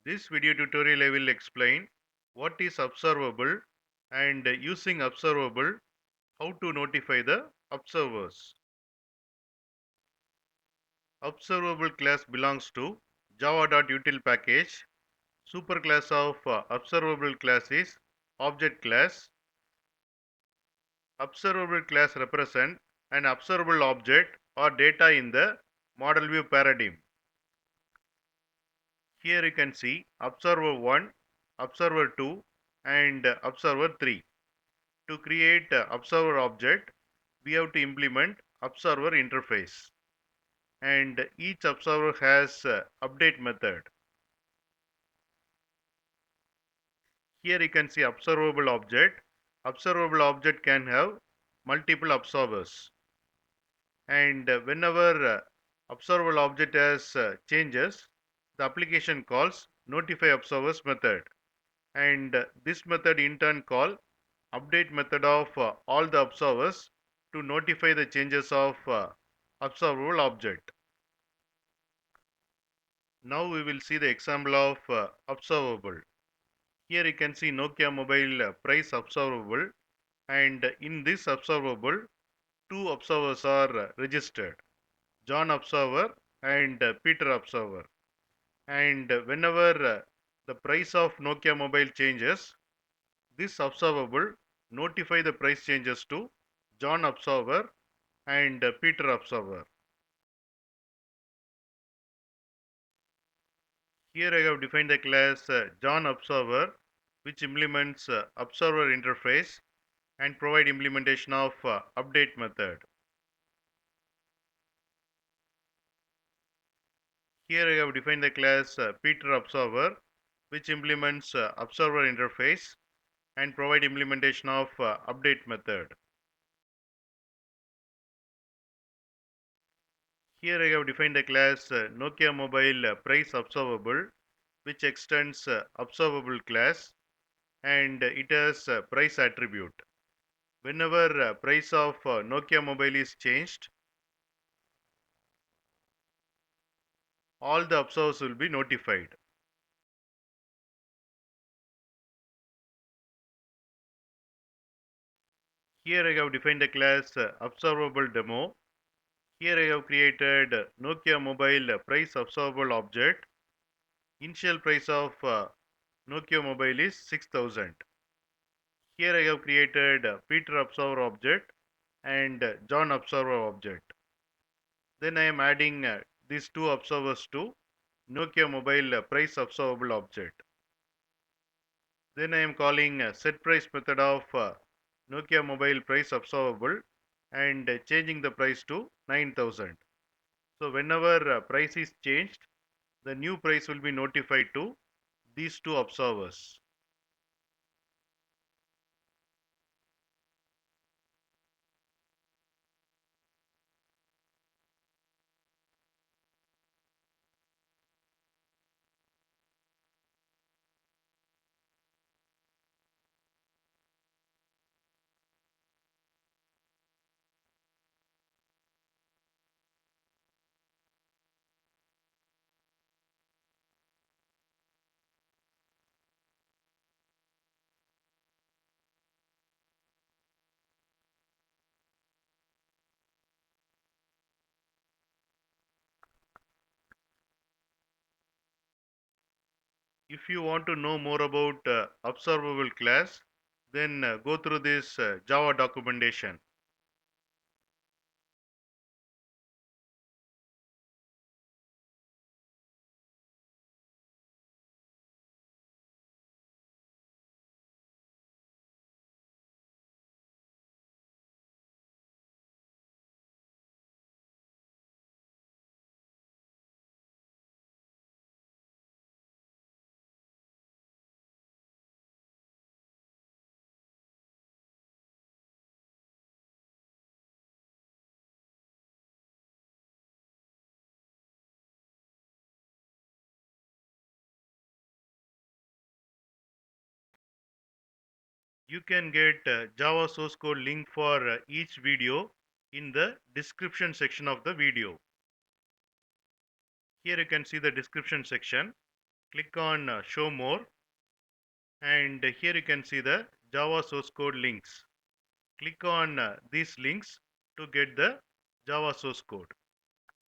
This video tutorial I will explain what is observable and using observable how to notify the observers. Observable class belongs to java.util package. Superclass of observable class is object class. Observable class represent an observable object or data in the model view paradigm. Here you can see observer 1, observer 2 and observer 3. To create observer object, we have to implement observer interface, and each observer has update method. Here you can see observable object. Observable object can have multiple observers, and whenever observable object has changes, the application calls notify observers method, and this method in turn call update method of all the observers to notify the changes of observable object. Now we will see the example of observable. Here you can see Nokia mobile price observable, and in this observable two observers are registered, John observer and Peter observer, and whenever the price of Nokia mobile changes, this observable notify the price changes to John observer and Peter observer. Here I have defined the class John observer, which implements observer interface and provide implementation of update method. Here I have defined the class Peter observer, which implements observer interface and provide implementation of update method. Here I have defined the class Nokia mobile price observable, which extends observable class, and it has price attribute. Whenever price of Nokia mobile is changed, all the observers will be notified. Here I have defined the class observable demo. Here I have created Nokia mobile price observable object. Initial price of Nokia mobile is 6,000. Here I have created Peter observer object and John observer object. Then I am adding these two observers to Nokia mobile price observable object. Then I am calling set price method of Nokia mobile price observable and changing the price to 9,000. So whenever price is changed, the new price will be notified to these two observers. If you want to know more about observable class, then go through this Java documentation. You can get Java source code link for each video in the description section of the video. Here you can see the description section. Click on show more, and here you can see the Java source code links. Click on these links to get the Java source code.